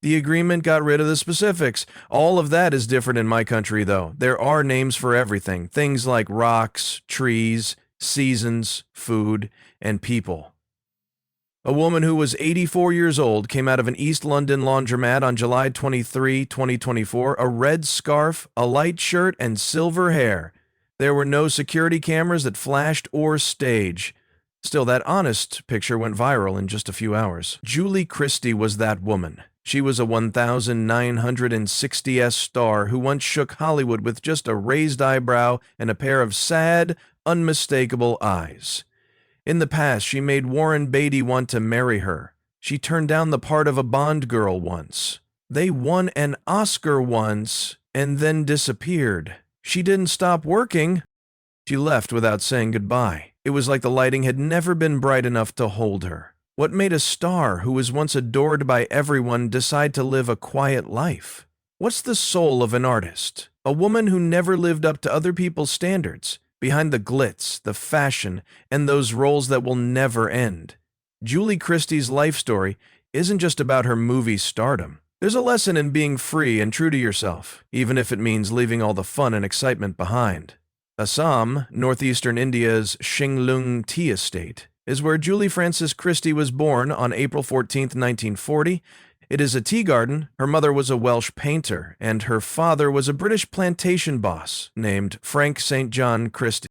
The agreement got rid of the specifics. All of that is different in my country, though. There are names for everything, things like rocks, trees, seasons, food, and people. A woman who was 84 years old came out of an East London laundromat on July 23, 2024, a red scarf, a light shirt, and silver hair. There were no security cameras that flashed or stage. Still, that honest picture went viral in just a few hours. Julie Christie was that woman. She was a 1,960s star who once shook Hollywood with just a raised eyebrow and a pair of sad, unmistakable eyes. In the past, she made Warren Beatty want to marry her. She turned down the part of a Bond girl once. They won an Oscar once and then disappeared. She didn't stop working. She left without saying goodbye. It was like the lighting had never been bright enough to hold her. What made a star who was once adored by everyone decide to live a quiet life? What's the soul of an artist? A woman who never lived up to other people's standards, behind the glitz, the fashion, and those roles that will never end. Julie Christie's life story isn't just about her movie stardom. There's a lesson in being free and true to yourself, even if it means leaving all the fun and excitement behind. Assam, northeastern India's Shinglung tea estate, is where Julie Frances Christie was born on April 14, 1940. It is a tea garden. Her mother was a Welsh painter, and her father was a British plantation boss named Frank St. John Christie.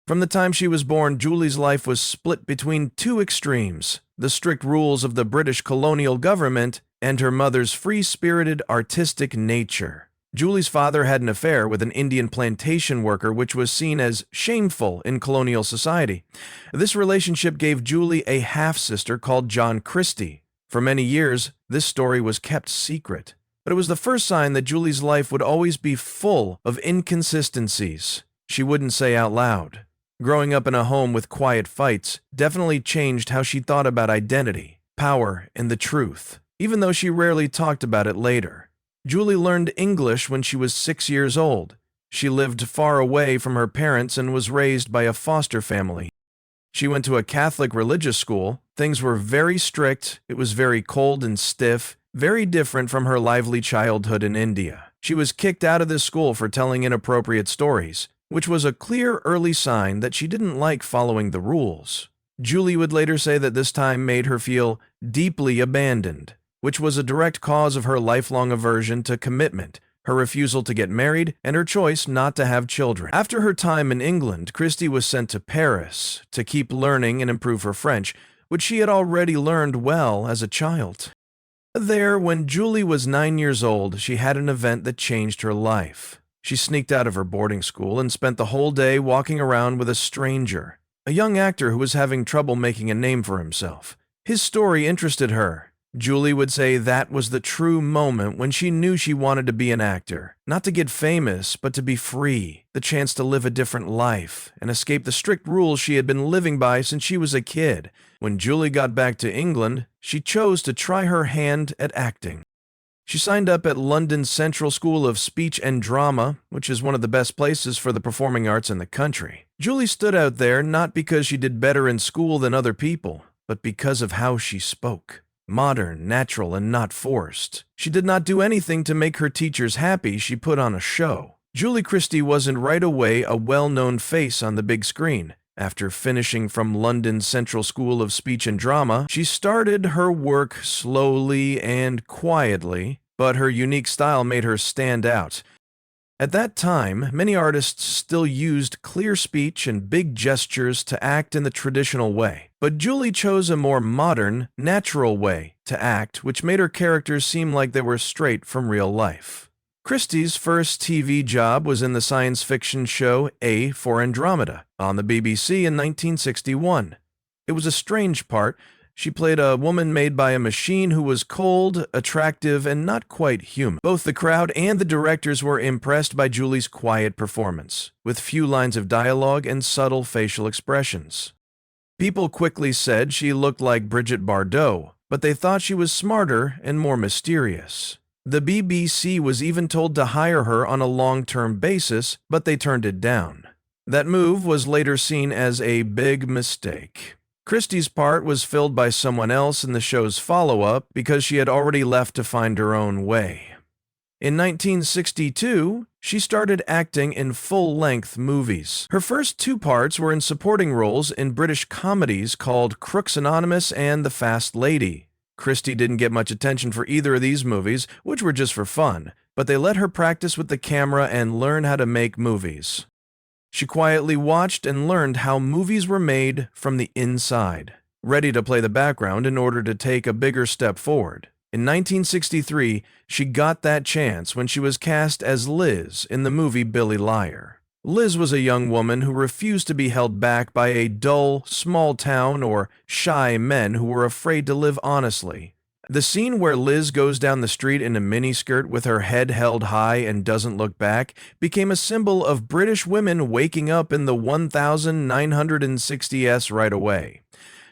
From the time she was born, Julie's life was split between two extremes: the strict rules of the British colonial government and her mother's free-spirited, artistic nature. Julie's father had an affair with an Indian plantation worker, which was seen as shameful in colonial society. This relationship gave Julie a half-sister called John Christie. For many years, this story was kept secret. But it was the first sign that Julie's life would always be full of inconsistencies she wouldn't say out loud. Growing up in a home with quiet fights definitely changed how she thought about identity, power, and the truth, even though she rarely talked about it later. Julie learned English when she was 6 years old. She lived far away from her parents and was raised by a foster family. She went to a Catholic religious school. Things were very strict. It was very cold and stiff, very different from her lively childhood in India. She was kicked out of this school for telling inappropriate stories, which was a clear early sign that she didn't like following the rules. Julie would later say that this time made her feel deeply abandoned, which was a direct cause of her lifelong aversion to commitment, her refusal to get married, and her choice not to have children. After her time in England, Christie was sent to Paris to keep learning and improve her French, which she had already learned well as a child. There, when Julie was 9 years old, she had an event that changed her life. She sneaked out of her boarding school and spent the whole day walking around with a stranger, a young actor who was having trouble making a name for himself. His story interested her. Julie would say that was the true moment when she knew she wanted to be an actor, not to get famous, but to be free, the chance to live a different life, and escape the strict rules she had been living by since she was a kid. When Julie got back to England, she chose to try her hand at acting. She signed up at London's Central School of Speech and Drama, which is one of the best places for the performing arts in the country. Julie stood out there not because she did better in school than other people, but because of how she spoke. Modern, natural, and not forced. She did not do anything to make her teachers happy. She put on a show. Julie Christie wasn't right away a well-known face on the big screen. After finishing from London's Central School of Speech and Drama, she started her work slowly and quietly, but her unique style made her stand out. At that time, many artists still used clear speech and big gestures to act in the traditional way, but Julie chose a more modern, natural way to act, which made her characters seem like they were straight from real life. Christie's first TV job was in the science fiction show A for Andromeda on the BBC in 1961. It was a strange part. She played a woman made by a machine who was cold, attractive, and not quite human. Both the crowd and the directors were impressed by Julie's quiet performance, with few lines of dialogue and subtle facial expressions. People quickly said she looked like Brigitte Bardot, but they thought she was smarter and more mysterious. The BBC was even told to hire her on a long-term basis, but they turned it down. That move was later seen as a big mistake. Christie's part was filled by someone else in the show's follow-up because she had already left to find her own way. In 1962, she started acting in full-length movies. Her first two parts were in supporting roles in British comedies called Crooks Anonymous and The Fast Lady. Christie didn't get much attention for either of these movies, which were just for fun, but they let her practice with the camera and learn how to make movies. She quietly watched and learned how movies were made from the inside, ready to play the background in order to take a bigger step forward. In 1963, she got that chance when she was cast as Liz in the movie Billy Liar. Liz was a young woman who refused to be held back by a dull, small town or shy men who were afraid to live honestly. The scene where Liz goes down the street in a miniskirt with her head held high and doesn't look back became a symbol of British women waking up in the 1960s right away.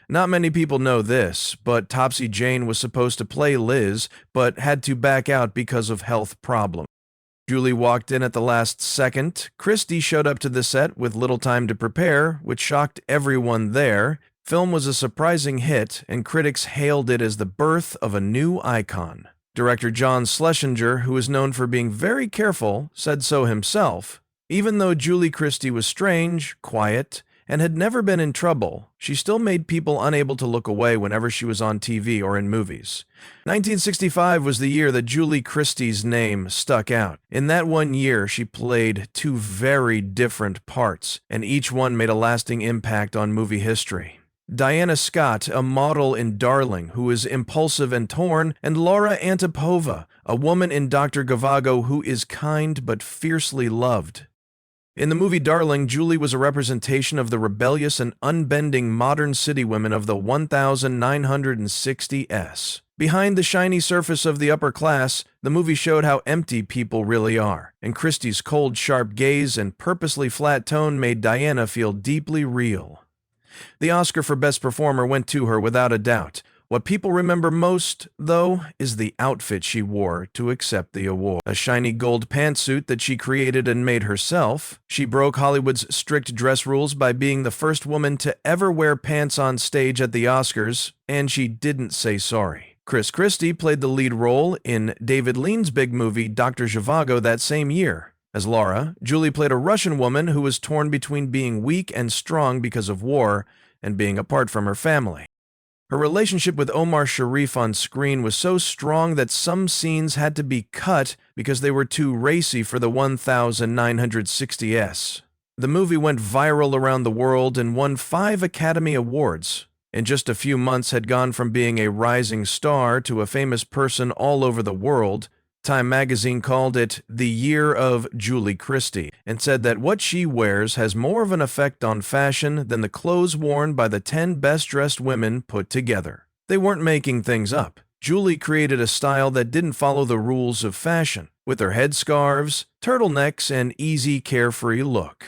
Not many people know this, but Topsy Jane was supposed to play Liz, but had to back out because of health problems. Julie walked in at the last second. Christie showed up to the set with little time to prepare, which shocked everyone there. Film was a surprising hit, and critics hailed it as the birth of a new icon. Director John Schlesinger, who is known for being very careful, said so himself. Even though Julie Christie was strange, quiet, and had never been in trouble, she still made people unable to look away whenever she was on TV or in movies. 1965 was the year that Julie Christie's name stuck out. In that one year, she played two very different parts, and each one made a lasting impact on movie history. Diana Scott, a model in Darling who is impulsive and torn, and Laura Antipova, a woman in Dr. Zhivago who is kind but fiercely loved. In the movie Darling, Julie was a representation of the rebellious and unbending modern city women of the 1960s. Behind the shiny surface of the upper class, the movie showed how empty people really are, and Christie's cold, sharp gaze and purposely flat tone made Diana feel deeply real. The Oscar for Best Performer went to her without a doubt. What people remember most, though, is the outfit she wore to accept the award. A shiny gold pantsuit that she created and made herself. She broke Hollywood's strict dress rules by being the first woman to ever wear pants on stage at the Oscars, and she didn't say sorry. Chris Christie played the lead role in David Lean's big movie Dr. Zhivago that same year. As Laura, Julie played a Russian woman who was torn between being weak and strong because of war and being apart from her family. Her relationship with Omar Sharif on screen was so strong that some scenes had to be cut because they were too racy for the 1960s. The movie went viral around the world and won 5 Academy Awards. In just a few months had gone from being a rising star to a famous person all over the world. Time magazine called it the year of Julie Christie and said that what she wears has more of an effect on fashion than the clothes worn by the 10 best-dressed women put together. They weren't making things up. Julie created a style that didn't follow the rules of fashion, with her headscarves, turtlenecks, and easy, carefree look.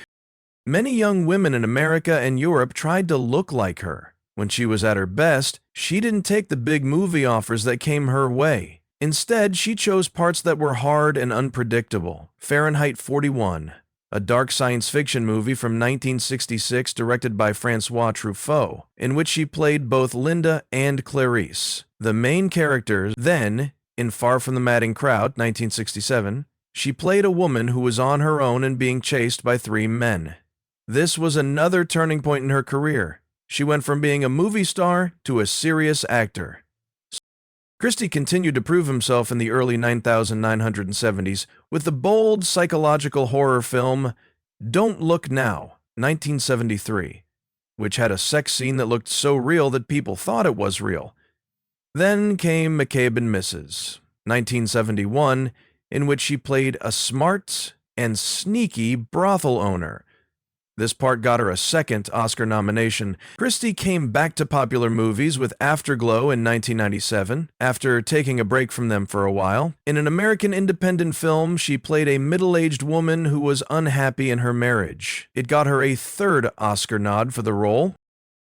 Many young women in America and Europe tried to look like her. When she was at her best, she didn't take the big movie offers that came her way. Instead, she chose parts that were hard and unpredictable. Fahrenheit 41, a dark science fiction movie from 1966 directed by Francois Truffaut, in which she played both Linda and Clarice. The main characters. Then, in Far From the Madding Crowd, 1967, she played a woman who was on her own and being chased by 3 men. This was another turning point in her career. She went from being a movie star to a serious actor. Christie continued to prove himself in the early 1970s with the bold psychological horror film Don't Look Now, 1973, which had a sex scene that looked so real that people thought it was real. Then came McCabe and Mrs., 1971, in which she played a smart and sneaky brothel owner. This part got her a second Oscar nomination. Christie came back to popular movies with Afterglow in 1997, after taking a break from them for a while. In an American independent film, she played a middle-aged woman who was unhappy in her marriage. It got her a 3rd Oscar nod for the role.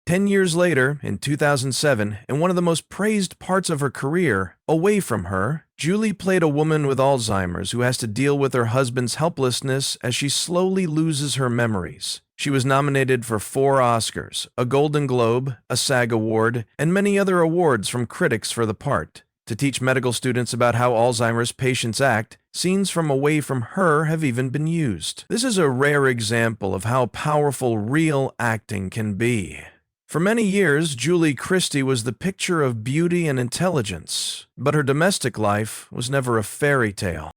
10 years later, in 2007, in one of the most praised parts of her career, Away From Her, Julie played a woman with Alzheimer's who has to deal with her husband's helplessness as she slowly loses her memories. She was nominated for 4 Oscars, a Golden Globe, a SAG Award, and many other awards from critics for the part. To teach medical students about how Alzheimer's patients act, scenes from Away from Her have even been used. This is a rare example of how powerful real acting can be. For many years, Julie Christie was the picture of beauty and intelligence, but her domestic life was never a fairy tale.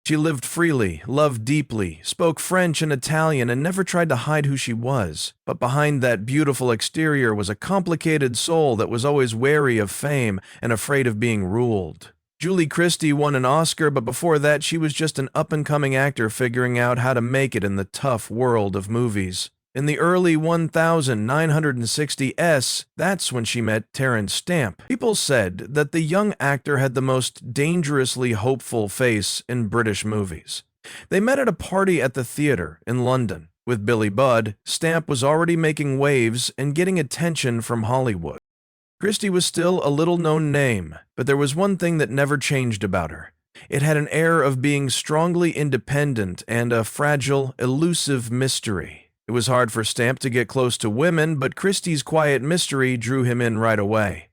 She lived freely, loved deeply, spoke French and Italian, and never tried to hide who she was. But behind that beautiful exterior was a complicated soul that was always wary of fame and afraid of being ruled. Julie Christie won an Oscar, but before that she was just an up-and-coming actor figuring out how to make it in the tough world of movies. In the early 1960s, that's when she met Terence Stamp. People said that the young actor had the most dangerously hopeful face in British movies. They met at a party at the theater in London. With Billy Budd, Stamp was already making waves and getting attention from Hollywood. Christie was still a little-known name, but there was one thing that never changed about her. It had an air of being strongly independent and a fragile, elusive mystery. It was hard for Stamp to get close to women, but Christie's quiet mystery drew him in right away.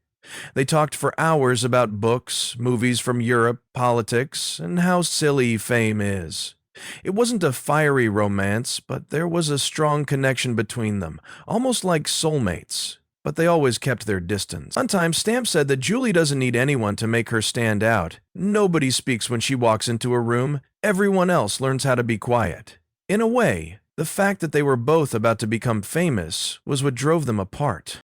They talked for hours about books, movies from Europe, politics, and how silly fame is. It wasn't a fiery romance, but there was a strong connection between them, almost like soulmates. But they always kept their distance. One time, Stamp said that Julie doesn't need anyone to make her stand out. Nobody speaks when she walks into a room. Everyone else learns how to be quiet. In a way, the fact that they were both about to become famous was what drove them apart.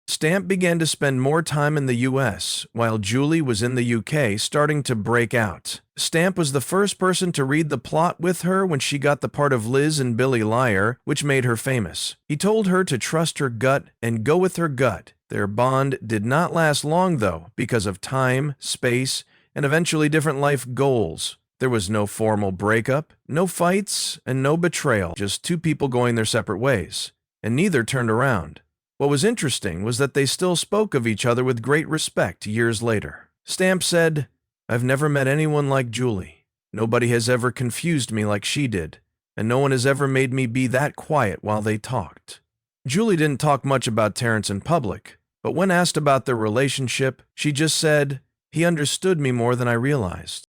Stamp began to spend more time in the US, while Julie was in the UK, starting to break out. Stamp was the first person to read the plot with her when she got the part of Liz in Billy Liar, which made her famous. He told her to trust her gut and go with her gut. Their bond did not last long, though, because of time, space, and eventually different life goals. There was no formal breakup, no fights, and no betrayal, just 2 people going their separate ways. And neither turned around. What was interesting was that they still spoke of each other with great respect years later. Stamp said, "I've never met anyone like Julie. Nobody has ever confused me like she did, and no one has ever made me be that quiet while they talked." Julie didn't talk much about Terence in public, but when asked about their relationship, she just said, "He understood me more than I realized."